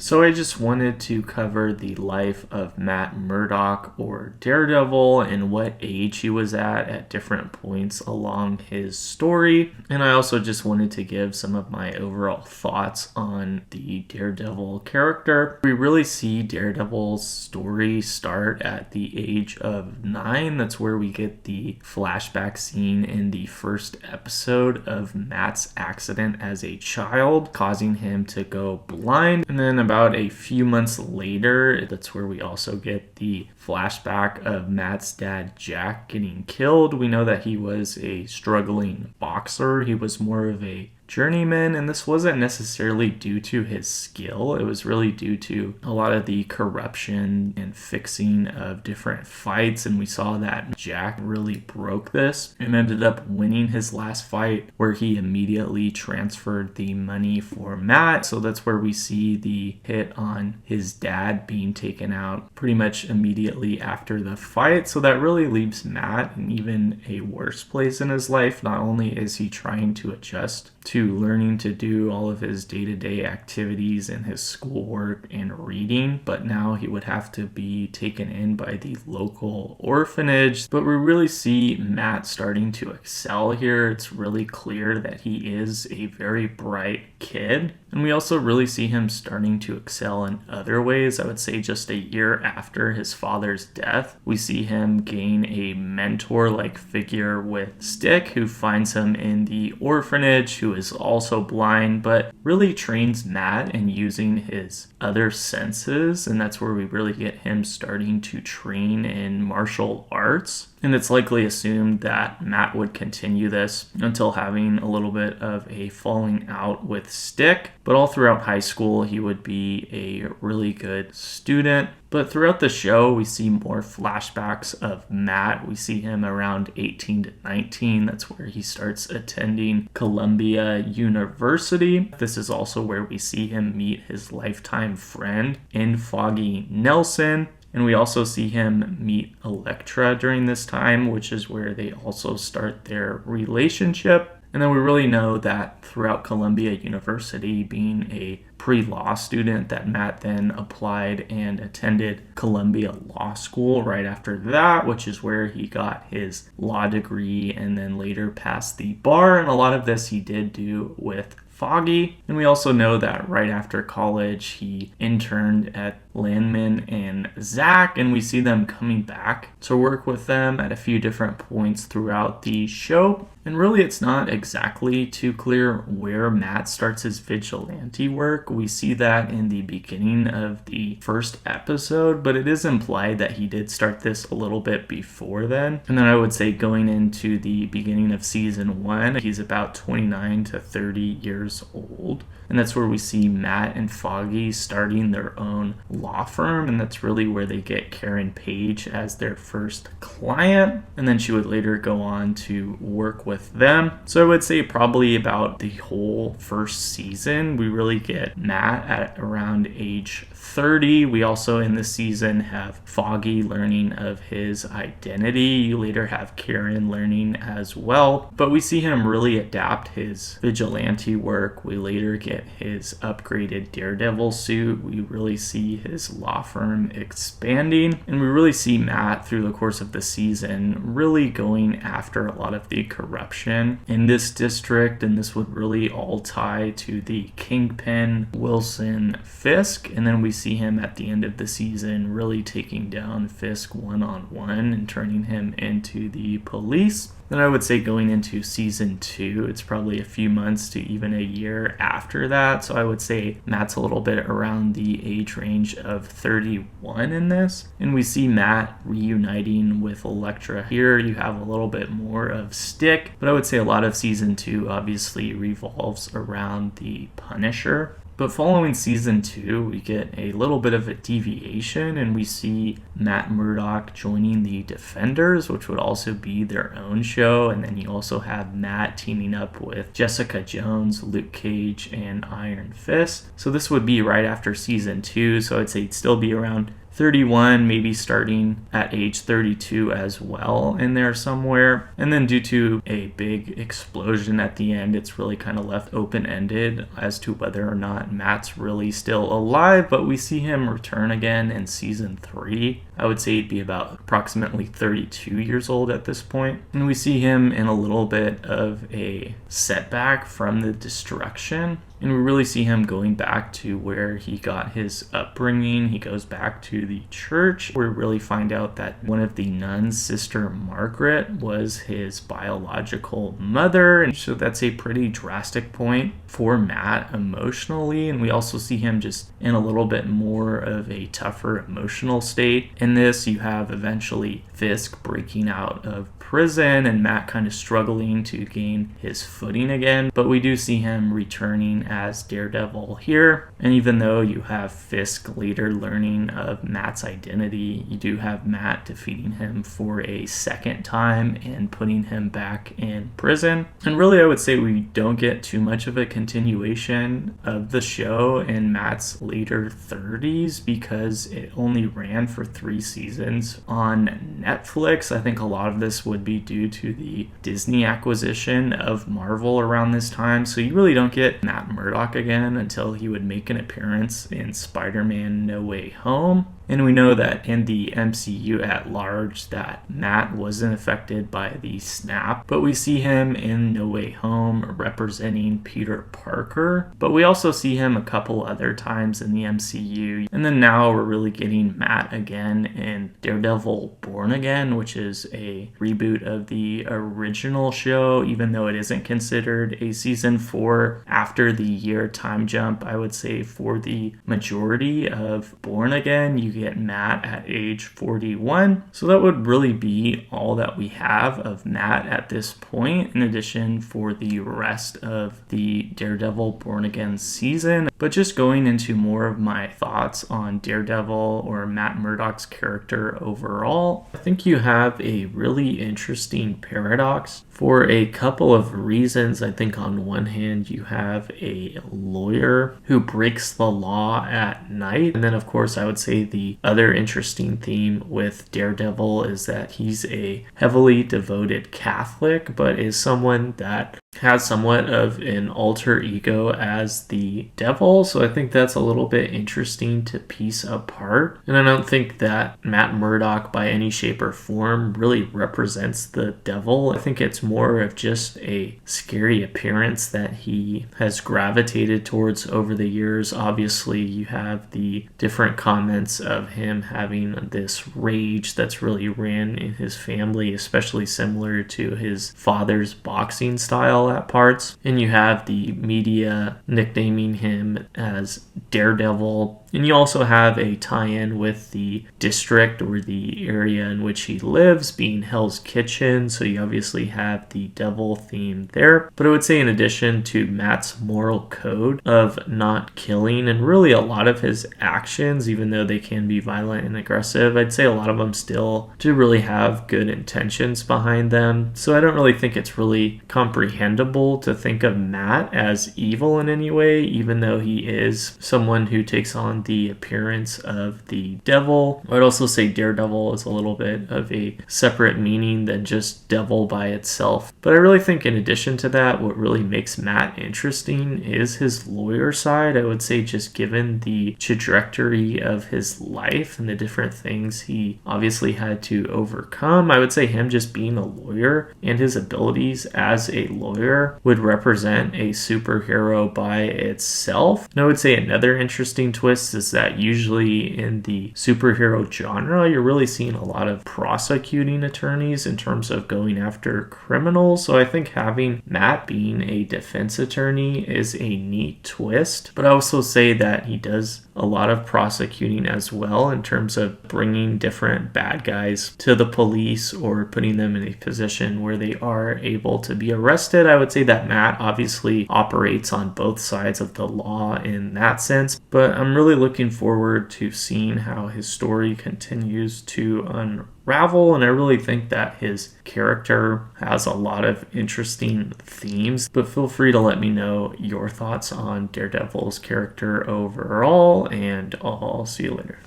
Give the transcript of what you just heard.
So I just wanted to cover the life of Matt Murdock, or Daredevil, and what age he was at different points along his story. And I also just wanted to give some of my overall thoughts on the Daredevil character. We really see Daredevil's story start at the age of 9. That's where we get the flashback scene in the first episode of Matt's accident as a child, causing him to go blind. And then about a few months later, that's where we also get the flashback of Matt's dad, Jack, getting killed. We know that he was a struggling boxer. He was more of a journeyman, and this wasn't necessarily due to his skill. It was really due to a lot of the corruption and fixing of different fights, and we saw that Jack really broke this and ended up winning his last fight, where he immediately transferred the money for Matt. So that's where we see the hit on his dad being taken out pretty much immediately after the fight. So that really leaves Matt in even a worse place in his life. Not only is he trying to adjust to learning to do all of his day-to-day activities and his schoolwork and reading, but now he would have to be taken in by the local orphanage. But we really see Matt starting to excel here. It's really clear that he is a very bright kid. And we also really see him starting to excel in other ways. I would say just a year after his father's death, we see him gain a mentor-like figure with Stick, who finds him in the orphanage, who is also blind, but really trains Matt in using his other senses. And that's where we really get him starting to train in martial arts. And it's likely assumed that Matt would continue this until having a little bit of a falling out with Stick. But all throughout high school, he would be a really good student. But throughout the show, we see more flashbacks of Matt. We see him around 18 to 19. That's where he starts attending Columbia University. This is also where we see him meet his lifetime friend in Foggy Nelson. And we also see him meet Elektra during this time, which is where they also start their relationship. And then we really know that throughout Columbia University, being a pre-law student, that Matt then applied and attended Columbia Law School right after that, which is where he got his law degree and then later passed the bar. And a lot of this he did do with Foggy. And we also know that right after college, he interned at Landman and Zach, and we see them coming back to work with them at a few different points throughout the show. And really, it's not exactly too clear where Matt starts his vigilante work. We see that in the beginning of the first episode, but it is implied that he did start this a little bit before then. And then I would say going into the beginning of season 1, he's about 29 to 30 years old. And that's where we see Matt and Foggy starting their own law firm, and that's really where they get Karen Page as their first client, and then she would later go on to work with them. So I would say probably about the whole first season, we really get Matt at around age 30. We also in this season have Foggy learning of his identity. You later have Karen learning as well, but we see him really adapt his vigilante work. We later get his upgraded Daredevil suit. We really see his law firm expanding, and we really see Matt through the course of the season really going after a lot of the corruption in this district, and this would really all tie to the Kingpin Wilson Fisk. And then we see him at the end of the season really taking down Fisk one-on-one and turning him into the police. Then I would say going into season 2, it's probably a few months to even a year after that. So I would say Matt's a little bit around the age range of 31 in this. And we see Matt reuniting with Elektra here. You have a little bit more of Stick, but I would say a lot of season 2 obviously revolves around the Punisher. But following season 2, we get a little bit of a deviation, and we see Matt Murdock joining the Defenders, which would also be their own show. And then you also have Matt teaming up with Jessica Jones, Luke Cage, and Iron Fist. So this would be right after season 2, so I'd say it'd still be around 31, maybe starting at age 32 as well in there somewhere. And then due to a big explosion at the end, it's really kind of left open-ended as to whether or not Matt's really still alive, but we see him return again in season 3. I would say he'd be about approximately 32 years old at this point. And we see him in a little bit of a setback from the destruction. And we really see him going back to where he got his upbringing. He goes back to the church. We really find out that one of the nuns, Sister Margaret, was his biological mother. And so that's a pretty drastic point for Matt emotionally. And we also see him just in a little bit more of a tougher emotional state. In this, you have eventually Fisk breaking out of prison and Matt kind of struggling to gain his footing again, but we do see him returning as Daredevil here. And even though you have Fisk later learning of Matt's identity, you do have Matt defeating him for a second time and putting him back in prison. And really, I would say we don't get too much of a continuation of the show in Matt's later 30s because it only ran for 3 seasons on Netflix. I think a lot of this would be due to the Disney acquisition of Marvel around this time, so you really don't get Matt Murdock again until he would make an appearance in Spider-Man No Way Home. And we know that in the MCU at large that Matt wasn't affected by the snap, but we see him in No Way Home representing Peter Parker. But we also see him a couple other times in the MCU. And then now we're really getting Matt again in Daredevil Born Again, which is a reboot of the original show, even though it isn't considered a season 4 after the year time jump. I would say for the majority of Born Again, you get Matt at age 41. So that would really be all that we have of Matt at this point, in addition for the rest of the Daredevil Born Again season. But just going into more of my thoughts on Daredevil or Matt Murdock's character overall, I think you have a really interesting paradox for a couple of reasons. I think on one hand, you have a lawyer who breaks the law at night. And then, of course, I would say the other interesting theme with Daredevil is that he's a heavily devoted Catholic, but is someone that has somewhat of an alter ego as the devil. So I think that's a little bit interesting to piece apart. And I don't think that Matt Murdock by any shape or form really represents the devil. I think it's more of just a scary appearance that he has gravitated towards over the years. Obviously, you have the different comments of him having this rage that's really ran in his family, especially similar to his father's boxing style at parts. And you have the media nicknaming him as Daredevil. And you also have a tie-in with the district or the area in which he lives being Hell's Kitchen. So you obviously have the devil theme there. But I would say in addition to Matt's moral code of not killing and really a lot of his actions, even though they can be violent and aggressive, I'd say a lot of them still do really have good intentions behind them. So I don't really think it's really comprehensible to think of Matt as evil in any way, even though he is someone who takes on the appearance of the devil. I'd also say Daredevil is a little bit of a separate meaning than just devil by itself. But I really think in addition to that, what really makes Matt interesting is his lawyer side. I would say just given the trajectory of his life and the different things he obviously had to overcome, I would say him just being a lawyer and his abilities as a lawyer would represent a superhero by itself. And I would say another interesting twist is that usually in the superhero genre, you're really seeing a lot of prosecuting attorneys in terms of going after criminals. So I think having Matt being a defense attorney is a neat twist. But I also say that he does a lot of prosecuting as well in terms of bringing different bad guys to the police or putting them in a position where they are able to be arrested. I would say that Matt obviously operates on both sides of the law in that sense, but I'm really looking forward to seeing how his story continues to unravel, and I really think that his character has a lot of interesting themes. But feel free to let me know your thoughts on Daredevil's character overall, and I'll see you later.